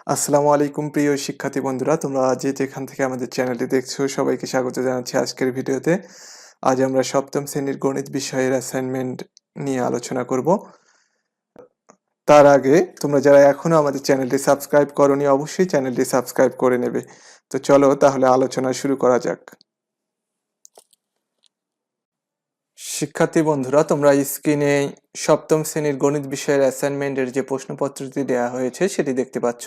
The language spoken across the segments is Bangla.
আসসালামু আলাইকুম প্রিয় শিক্ষার্থী বন্ধুরা, তোমরা যে যেখান থেকে আমাদের চ্যানেলটি দেখছো সবাইকে স্বাগত জানাচ্ছি আজকের ভিডিওতে। আজ আমরা সপ্তম শ্রেণীর গণিত বিষয়ের অ্যাসাইনমেন্ট নিয়ে আলোচনা করব। তার আগে তোমরা যারা এখনো আমাদের চ্যানেলটি সাবস্ক্রাইব করোনি অবশ্যই চ্যানেলটি সাবস্ক্রাইব করে নেবে। তো চলো তাহলে আলোচনা শুরু করা যাক। শিক্ষার্থী বন্ধুরা, তোমরা স্ক্রিনে সপ্তম শ্রেণীর গণিত বিষয়ের অ্যাসাইনমেন্টের যে প্রশ্নপত্রটি দেওয়া হয়েছে সেটি দেখতে পাচ্ছ।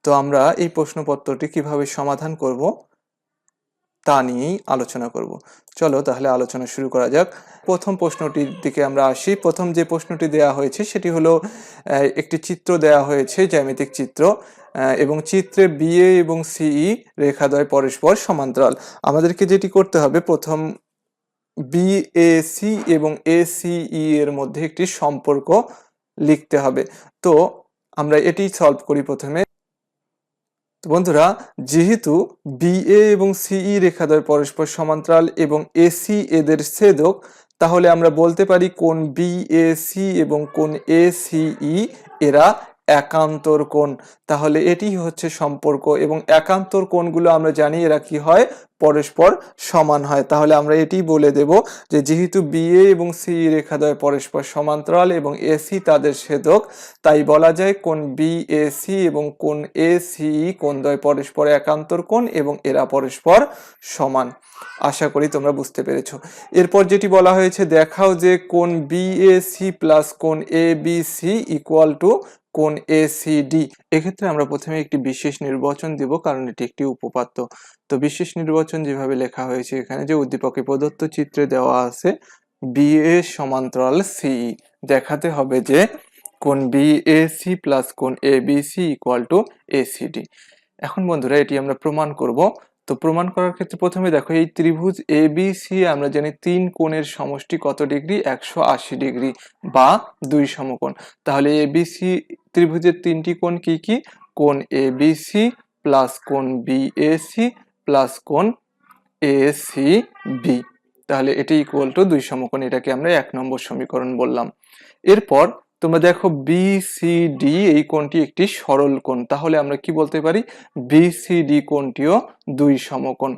তো আমরা এই প্রশ্নপত্রটি কিভাবে সমাধান করব তা নিয়েই আলোচনা করব। চলো তাহলে আলোচনা শুরু করা যাক। প্রথম প্রশ্নটির দিকে আমরা আসি। প্রথম যে প্রশ্নটি দেওয়া হয়েছে সেটি হলো একটি চিত্র দেওয়া হয়েছে, জ্যামিতিক চিত্র, এবং চিত্রে বিএ এবং সিই রেখাদ্বয় পরস্পর সমান্তরাল। আমাদেরকে যেটি করতে হবে, প্রথম বিএসি এবং এসিই এর মধ্যে একটি সম্পর্ক লিখতে হবে। তো আমরা এটি সলভ করি প্রথমে। তো বন্ধুরা, যেহেতু বিএ এবং সিই রেখাদ্বয় পরস্পর সমান্তরাল এবং এসি এদের ছেদক, তাহলে আমরা বলতে পারি কোণ বিএসি এবং কোণ এসিই এরা একান্তর কোণ। তাহলে এটি হচ্ছে সম্পর্ক, এবং একান্তর কোণগুলো আমরা জানি এরা কি হয়, পরস্পর সমান হয়। তাহলে আমরা এটি বলে দেব যে যেহেতু বিএ এবং সিই রেখাদ্বয় পরস্পর সমান্তরাল এবং এসি তাদের ছেদক, তাই বলা যায় কোণ বিএসি এবং কোণ এসিই কোণদ্বয় পরস্পর একান্তর কোণ এবং এরা পরস্পর সমান। আশা করি তোমরা বুঝতে পেরেছো। এরপর যেটি বলা হয়েছে, দেখাও যে কোণ বিএসি প্লাস কোণ এবিসি ইকুয়াল টু কোণ এসিডি। এক্ষেত্রে আমরা প্রথমে একটি বিশেষ নির্বাচন দেব, কারণ এটি একটি উপপাদ্য। তো বিশেষ নির্বাচন যেভাবে লেখা হয়েছে এখানে, যে উদ্দীপকে প্রদত্ত চিত্রে দেওয়া আছে বিএ সমান্তরাল সিই, দেখাতে হবে যে কোণ বিএসি প্লাস কোণ এবিসি ইকুয়াল টু এসিডি। এখন বন্ধুরা এটি আমরা প্রমাণ করব। তো প্রমাণ করার ক্ষেত্রে প্রথমে দেখো, এই ত্রিভুজ এবিসি আমরা জানি তিন কোণের সমষ্টি কত ডিগ্রি, 180 ডিগ্রি বা দুই সমকোণ। তাহলে এবিসি ত্রিভুজের তিনটি কোণ কি কি? কোণ এবিসি প্লাস কোণ বিএসি প্লাস কোণ এসিবি। তাহলে এটি ইকুয়াল টু দুই সমকোণ। এটাকে আমরা 1 নম্বর সমীকরণ বললাম। এরপর তোমরা দেখো বিসিডি এই কোণটি একটি সরল কোণ। তাহলে আমরা কি বলতে পারি, বিসিডি কোণটিও দুই সমকোণ।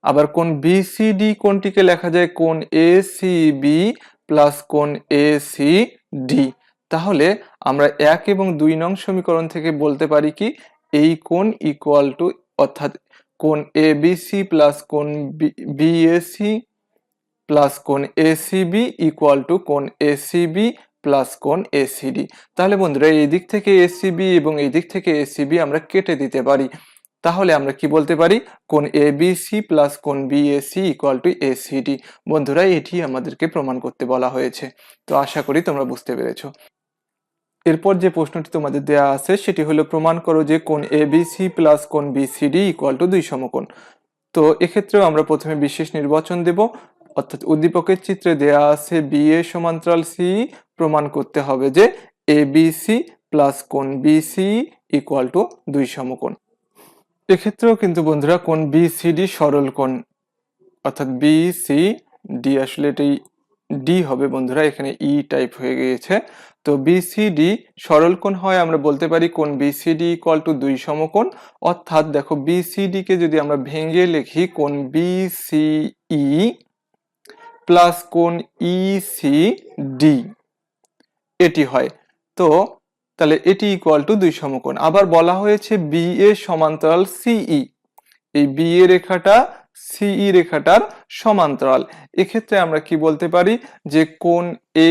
আবার কোণ বিসিডি কোণটিকে লেখা যায় কোণ এসিবি প্লাস কোণ এসিডি। তাহলে আমরা 1 এবং 2 নং সমীকরণ থেকে বলতে পারি কি, এই কোণ ইকুয়াল টু, অর্থাৎ কোণ এবিসি প্লাস কোণ বিএসি প্লাস কোণ এসিবি ইকুয়াল টু কোণ এসিবি প্লাস কোণ এসিডি। তাহলে বন্ধুরা এই দিক থেকে এসিবি এবং এই দিক থেকে এসিবি আমরা কেটে দিতে পারি। তাহলে আমরা কি বলতে পারি, কোণ এবিসি প্লাস কোণ বিএসি ইকুয়াল টু এসিডি। বন্ধুরা এটি আমাদেরকে প্রমাণ করতে বলা হয়েছে। তো আশা করি তোমরা বুঝতে পেরেছো। এরপর যে প্রশ্নটি তোমাদের দেয়া আছে সেটি হলো, প্রমাণ করো যে কোণ এবিসি প্লাস কোণ বিসিডি ইকুয়াল টু দুই সমকোণ। তো এক্ষেত্রেও আমরা প্রথমে বিশেষ নির্বাচন দেব, অর্থাৎ উদ্দীপকের চিত্রে দেয়া আছে বিএ সমান্তরাল সি, প্রমাণ করতে হবে যে এবিসি প্লাস কোণ বিসি ইকুয়াল টু দুই সমকোণ। এক্ষেত্রেও কিন্তু বন্ধুরা কোণ বিসিডি সরল কোণ, অর্থাৎ বিসিডি, আসলে এটাই ডি হবে বন্ধুরা, এখানে ই টাইপ হয়ে গিয়েছে। তো বিসিডি সরল কোণ হয়, আমরা বলতে পারি কোণ বিসিডি ইকুয়াল টু দুই সমকোণ। অর্থাৎ দেখো বিসিডি কে যদি আমরা ভেঙে লিখি, কোণ বিসিই প্লাস কোণ ইসিডি এটি হয়। তো তাহলে এটি ইকুয়াল টু দুই সমকোণ। আবার বলা হয়েছে বিএ সমান্তরাল সিই, এই বিএ রেখাটা সিই রেখাটার সমান্তরাল। এক্ষেত্রে আমরা কি বলতে পারি, যে কোণ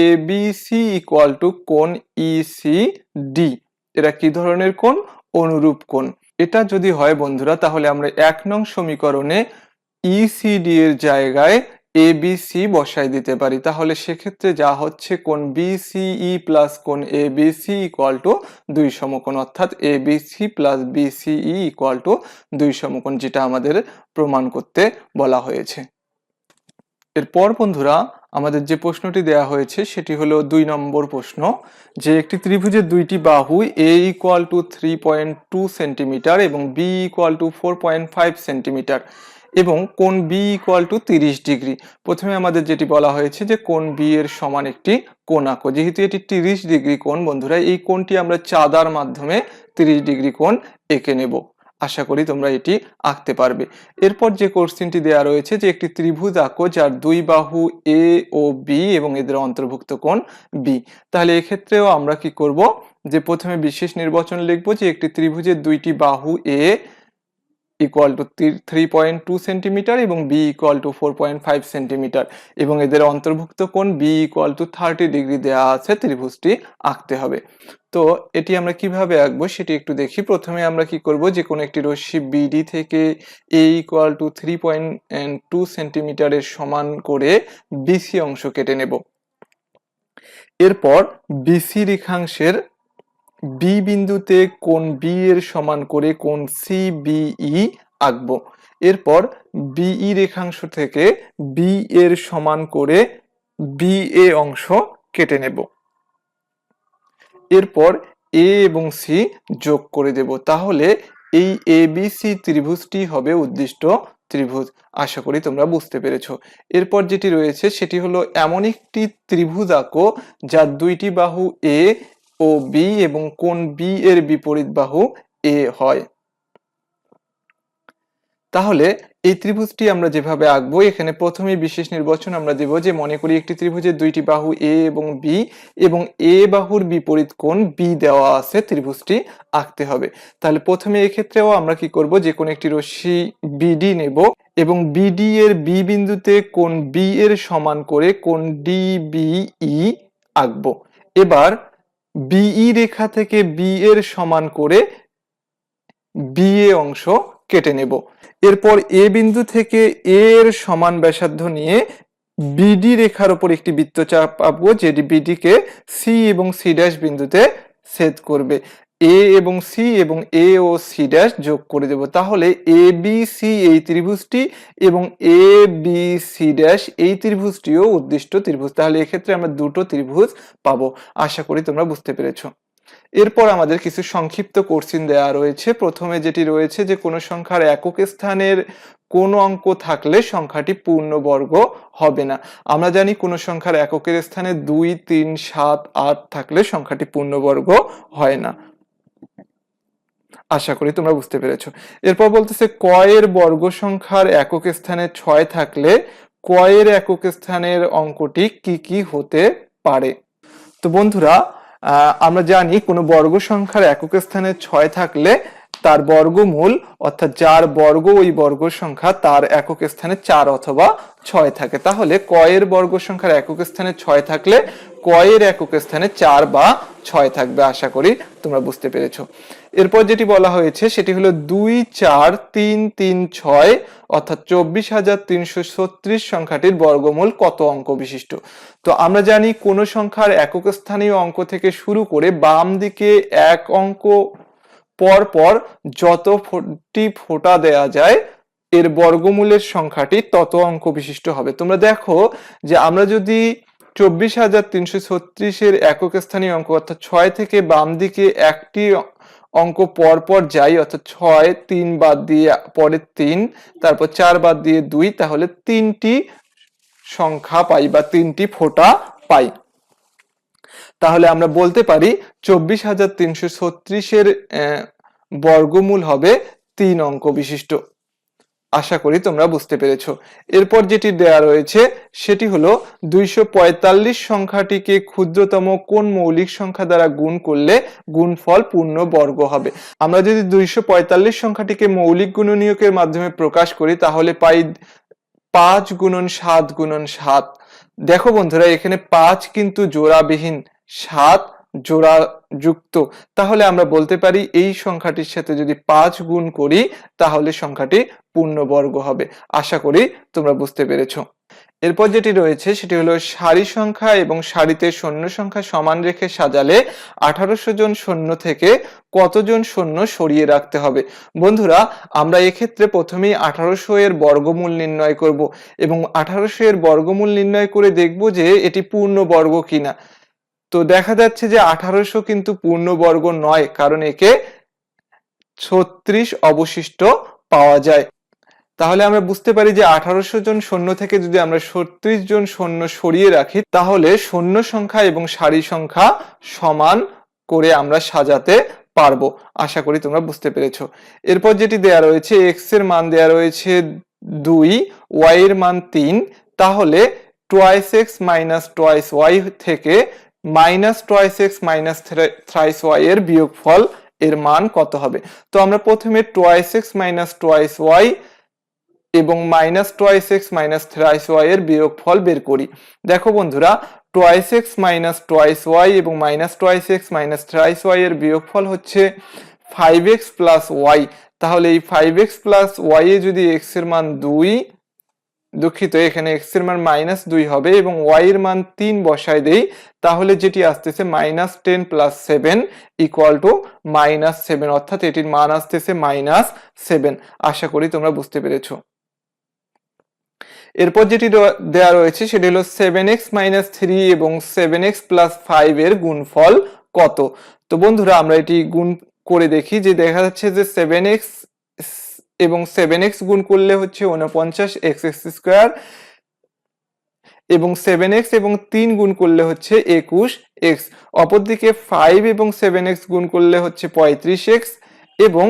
এবিসি ইকুয়াল টু কোণ ইসিডি, এরা কি ধরনের কোণ, অনুরূপ কোণ। এটা যদি হয় বন্ধুরা, তাহলে আমরা 1 নং সমীকরণে ইসিডি এর জায়গায় এবিসি বসাই দিতে পারি। তাহলে সেক্ষেত্রে যা হচ্ছে, কোণ বিসিই প্লাস কোণ এবিসি ইকুয়াল টু দুই সমকোণ, অর্থাৎ ABC plus BCE equal to দুই সমকোণ, যেটা আমাদের প্রমাণ করতে বলা হয়েছে। এরপর বন্ধুরা আমাদের যে প্রশ্নটি দেয়া হয়েছে সেটি হলো 2 নম্বর প্রশ্ন, যে একটি ত্রিভুজের দুইটি বাহু এ ইকুয়াল টু 3.2 সেন্টিমিটার এবং বি ইকুয়াল টু 4.5 সেন্টিমিটার, এবং কোণ বি ইকুয়াল টু 30 ডিগ্রি। প্রথমে আমাদের যেটি বলা হয়েছে যে কোণ বি এর সমান একটি কোণ আঁকো। যেহেতু এটি 30 ডিগ্রি কোণ বন্ধুরা, এই কোণটি আমরা চাঁদার মাধ্যমে 30 ডিগ্রি কোণ এঁকে নেব। আশা করি তোমরা এটি আঁকতে পারবে। এরপর যে কোশ্চেনটি দেওয়া রয়েছে যে একটি ত্রিভুজ আঁকো যার দুই বাহু এ ও বি এবং এদের অন্তর্ভুক্ত কোণ বি। তাহলে এক্ষেত্রেও আমরা কি করব, যে প্রথমে বিশেষ নির্বাচন লিখব যে একটি ত্রিভুজের দুইটি বাহু এ ইকুয়াল টু 3.2 সেন্টিমিটার এবং বি ইকুয়াল টু 4.5 সেন্টিমিটার এবং এদের অন্তর্ভুক্ত কোণ বি ইকুয়াল টু 30 ডিগ্রি দেওয়া আছে, ত্রিভুজটি আঁকতে হবে। তো এটি আমরা কিভাবে আঁকবো সেটি একটু দেখি। প্রথমে আমরা কি করব, যে কোনো একটি রশ্মি বিডি থেকে এ ইকুয়াল টু 3.2 সেন্টিমিটারের সমান করে বিসি অংশ কেটে নেব। এরপর বিসি রেখাংশের বি বিন্দুতে কোণ বি এর সমান করে কোণ সিবিই আঁকবো। এরপর বিই রেখাংশ থেকে বি এর সমান করে বি এ অংশ কেটে নেব। এরপর এ এবং সি যোগ করে দেব। তাহলে এই এবিসি ত্রিভুজটি হবে উদ্দিষ্ট ত্রিভুজ। আশা করি তোমরা বুঝতে পেরেছো। এরপর যেটি রয়েছে সেটি হলো এমন একটি ত্রিভুজ আঁকো যার দুইটি বাহু এ ও বি এবং কোণ বি এর বিপরীত বাহু এ হয়। তাহলে এই ত্রিভুজটি আমরা যেভাবে আঁকবো, এখানে প্রথমেই বিশেষ নির্বাচন আমরা দেব যে মনে করি একটি ত্রিভুজের দুইটি বাহু এ এবং এ বাহুর বিপরীত কোণ বি দেওয়া আছে, ত্রিভুজটি আঁকতে হবে। তাহলে প্রথমে এক্ষেত্রেও আমরা কি করব, যে কোনো একটি রশ্মি বিডি নেব এবং বিডি এর বি বিন্দুতে কোণ বি এর সমান করে কোণ ডিবিই আঁকবো। এবার বিই রেখা থেকে বি এর সমান করে বি এ অংশ কেটে নেব। এরপর এ বিন্দু থেকে এ এর সমান ব্যাসার্ধ নিয়ে বিডি রেখার উপর একটি বৃত্তচাপ আঁকবো, যেটি বিডি কে সি এবং সি ড্যাশ বিন্দুতে ছেদ করবে। এ এবং সি এবং এ ও সি ড্যাশ যোগ করে দেব। তাহলে এ বি সি এই ত্রিভুজটি এবং এ বি সি ড্যাশ এই ত্রিভুজটিও উদ্দিষ্ট ত্রিভুজ। তাহলে এক্ষেত্রে আমরা দুটো ত্রিভুজ পাবো। আশা করি তোমরা বুঝতে পেরেছো। এরপর আমাদের কিছু সংক্ষিপ্ত কোশ্চেন দেওয়া রয়েছে। প্রথমে যেটি রয়েছে যে কোনো সংখ্যার একক স্থানের কোন অঙ্ক থাকলে সংখ্যাটি পূর্ণবর্গ হবে না। আমরা জানি কোনো সংখ্যার এককের স্থানে 2, 3, 7, 8 থাকলে সংখ্যাটি পূর্ণবর্গ হয় না। আশা করি তোমরা বুঝতে পেরেছো। এরপর বলতেছে ক এর বর্গ সংখ্যার একক স্থানে 6 থাকলে ক এর একক স্থানের অঙ্কটি কি কি হতে পারে। তো বন্ধুরা, আমরা জানি কোনো বর্গ সংখ্যার একক স্থানে 6 থাকলে তার বর্গমূল অর্থাৎ যার বর্গ ওই বর্গ সংখ্যা তার একক স্থানে 4 অথবা 6 থাকে। তাহলে ক এর বর্গ সংখ্যার একক স্থানে 6 থাকলে ক এর একক স্থানে 4 বা 6 থাকবে। আশা করি তোমরা বুঝতে পেরেছো। এরপর যেটি বলা হয়েছে সেটি হলো 2, 4, 3, 3, 6 অর্থাৎ 24,336 সংখ্যাটির বর্গমূল কত অঙ্ক বিশিষ্ট। তো আমরা জানি কোন সংখ্যার একক স্থানীয় অঙ্ক থেকে শুরু করে বাম দিকে এক অঙ্ক পর পর যতটি ফোঁটা দেয়া যায় এর বর্গমূলের সংখ্যাটি তত অঙ্ক বিশিষ্ট হবে। তোমরা দেখো যে আমরা যদি 24,336 এর একক স্থানীয় অঙ্ক অর্থাৎ 6 থেকে বাম দিকে একটি অঙ্ক পর পর যাই, অর্থাৎ 6, 3 বাদ দিয়ে পরে 3, তারপর 4 বাদ দিয়ে 2, তাহলে 3টি সংখ্যা পাই বা 3টি ফোঁটা পাই। তাহলে আমরা বলতে পারি 24,336 এর বর্গমূল হবে 3 অঙ্ক বিশিষ্ট। আশা করি তোমরা বুঝতে পেরেছো। এরপর যেটি দেয়া রয়েছে সেটি হলো 245 সংখ্যাটিকে ক্ষুদ্রতম কোন মৌলিক সংখ্যা দ্বারা গুণ করলে গুণফল পূর্ণ বর্গ হবে। আমরা যদি 245 সংখ্যাটিকে মৌলিক গুণনীয়কের মাধ্যমে প্রকাশ করি তাহলে পাই 5 গুণন 7 গুণন 7। দেখো বন্ধুরা, এখানে 5 কিন্তু জোড়াবিহীন, 7 জোড়া যুক্ত। তাহলে আমরা বলতে পারি এই সংখ্যাটির সাথে যদি 5 গুণ করি তাহলে সংখ্যাটি পূর্ণবর্গ হবে। আশা করি তোমরা বুঝতে পেরেছো। এরপর যেটি রয়েছে সেটি হলো সারি সংখ্যা এবং সারিতে শূন্য সংখ্যা সমান রেখে সাজালে 1800 জন শূন্য থেকে কতজন শূন্য সরিয়ে রাখতে হবে। বন্ধুরা, আমরা এক্ষেত্রে প্রথমেই 1800 এর বর্গমূল নির্ণয় করব এবং 1800 এর বর্গমূল নির্ণয় করে দেখব যে এটি পূর্ণবর্গ কিনা। তো দেখা যাচ্ছে যে 1800 কিন্তু পূর্ণবর্গ নয়, কারণ একে 36 অবশিষ্ট পাওয়া যায়। তাহলে আমরা বুঝতে পারি যে 1800 জন সৈন্য থেকে যদি আমরা 36 জন সৈন্য সরিয়ে রাখি তাহলে সৈন্য সংখ্যা এবং সারি সংখ্যা সমান করে আমরা সাজাতে পারবো। আশা করি তোমরা বুঝতে পেরেছো। এরপর যেটি দেয়া রয়েছে, এক্স এর মান দেয়া রয়েছে 2, ওয়াই এর মান 3, তাহলে twice x minus twice y থেকে minus twice x minus thrice y এর বিয়োগফল এর মান কত হবে? তো আমরা প্রথমে twice x minus twice y এবং minus twice x minus thrice y এর বিয়োগফল বের করি। দেখো বন্ধুরা, twice x minus twice y এবং minus twice x minus thrice y এর বিয়োগফল হচ্ছে 5x প্লাস ওয়াই। তাহলে এই 5x প্লাস ওয়াই এ যদি x এর মান 2, দুঃখিত, এখানে x এর মান -2 হবে এবং y এর মান 3 বসাই দেই, তাহলে যেটি আসতেছে -10 প্লাস 7 ইকুয়াল টু -7, অর্থাৎ এটির মান আসতেছে -7। আশা করি তোমরা বুঝতে পেরেছো। এরপর যেটি দেওয়া রয়েছে সেটি হলো 7x মাইনাস 3 এবং 7x প্লাস 5 এর গুণফল কত? তো বন্ধুরা আমরা এটি গুণ করে দেখি, যে দেখা যাচ্ছে যে 7x এবং 7x গুণ করলে হচ্ছে 49x² এবং 7x এবং 3 গুণ করলে হচ্ছে 21x। অপরদিকে 5 এবং 7x গুণ করলে হচ্ছে 35x এবং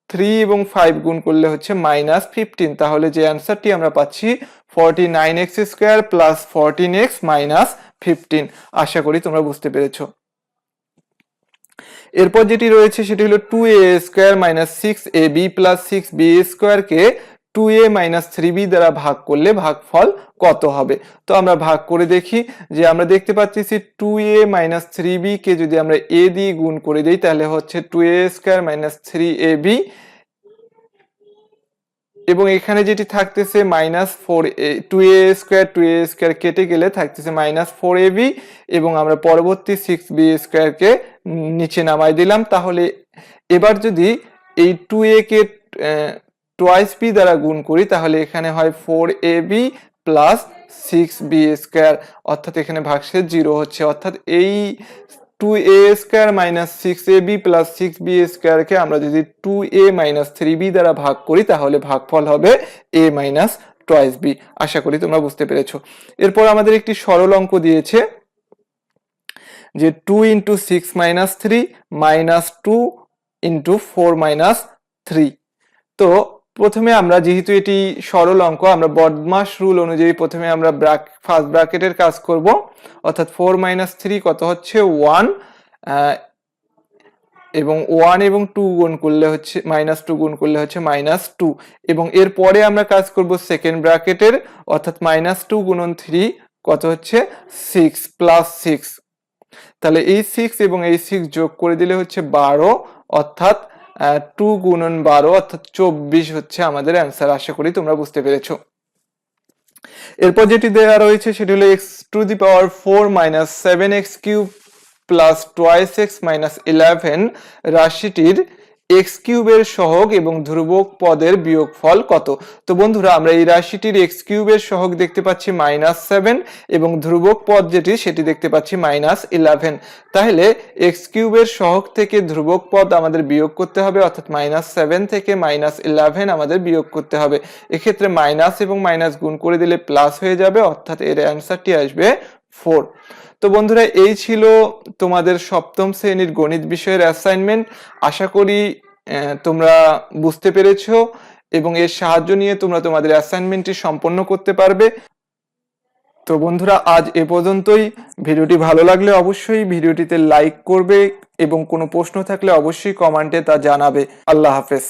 3 এবং 5 গুণ করলে হচ্ছে -15। তাহলে যে অ্যান্সারটি আমরা পাচ্ছি 49x² প্লাস 14x মাইনাস 15। আশা করি তোমরা বুঝতে পেরেছো। এরপর যেটি রয়েছে সেটি হলো 2a² minus 6ab plus 6b² কে 2a মাইনাস 3b দ্বারা ভাগ করলে ভাগফল কত হবে? তো আমরা ভাগ করে দেখি, যে আমরা দেখতে পাচ্ছি 2a মাইনাস 3b কে যদি আমরা a দিয়ে গুণ করে দিই তাহলে হচ্ছে 2a² মাইনাস 3ab এবং এখানে যেটি থাকতেছে -2a² কেটে গেলে থাকতেছে -4ab এবং আমরা পরবর্তী 6b² কে নিচে নামাই দিলাম। তাহলে এবার যদি এই 2a কে টোয়াইস b দ্বারা গুণ করি তাহলে এখানে হয় 4ab প্লাস 6b², অর্থাৎ এখানে ভাগশেষ 0 হচ্ছে, অর্থাৎ এই 2a² minus 6ab plus 6b² কে আমরা যদি 2a মাইনাস 3b দ্বারা ভাগ করি তাহলে ভাগফল হবে a মাইনাস টোয়াইস b। আশা করি তোমরা বুঝতে পেরেছো। এরপর আমাদের একটি সরল অঙ্ক দিয়েছে, যে 2 into 6 minus 3 minus 2 into 4 minus 3। তো প্রথমে আমরা, যেহেতু এটি সরল অঙ্ক, আমরা বদমাশ রুল অনুযায়ী প্রথমে আমরা ফার্স্ট ব্র্যাকেটের কাজ করব, অর্থাৎ 4 মাইনাস 3 কত হচ্ছে 1 এবং 1 এবং 2 গুণ করলে হচ্ছে -2 গুণ করলে হচ্ছে -2 এবং এরপরে আমরা কাজ করব সেকেন্ড ব্র্যাকেটের, অর্থাৎ -2 গুণন 3 কত হচ্ছে 6 প্লাস 6। তাহলে এই 6 এবং এই 6 যোগ করে দিলে হচ্ছে 12, অর্থাৎ 2 গুণন 12 অর্থাৎ 24 হচ্ছে আমাদের অ্যান্সার। আশা করি তোমরা বুঝতে পেরেছো। এরপর যেটি দেওয়া রয়েছে সেটি হলো x⁴ minus 7x³ plus twice x minus 11 রাশিটির x³ এর সহগ এবং ধ্রুবক পদের বিয়োগফল কত? তো বন্ধুরা আমরা এই রাশিটির x³ এর সহগ দেখতে পাচ্ছি -7 এবং ধ্রুবক পদ যেটি সেটি দেখতে পাচ্ছি -11। তাহলে x³ এর সহগ থেকে ধ্রুবক পদ আমাদের বিয়োগ করতে হবে, অর্থাৎ -7 থেকে -11 আমাদের বিয়োগ করতে হবে। এক্ষেত্রে মাইনাস এবং মাইনাস গুণ করে দিলে প্লাস হয়ে যাবে, অর্থাৎ এর অ্যান্সারটি আসবে 4। তো বন্ধুরা এই ছিল তোমাদের সপ্তম শ্রেণীর গণিত বিষয়ের অ্যাসাইনমেন্ট। আশা করি তোমরা বুঝতে পেরেছো এবং এর সাহায্য নিয়ে তোমরা তোমাদের অ্যাসাইনমেন্টটি সম্পন্ন করতে পারবে। তো বন্ধুরা আজ এ পর্যন্তই। ভিডিওটি ভালো লাগলে অবশ্যই ভিডিওটিতে লাইক করবে এবং কোনো প্রশ্ন থাকলে অবশ্যই কমেন্টে তা জানাবে। আল্লাহ হাফেজ।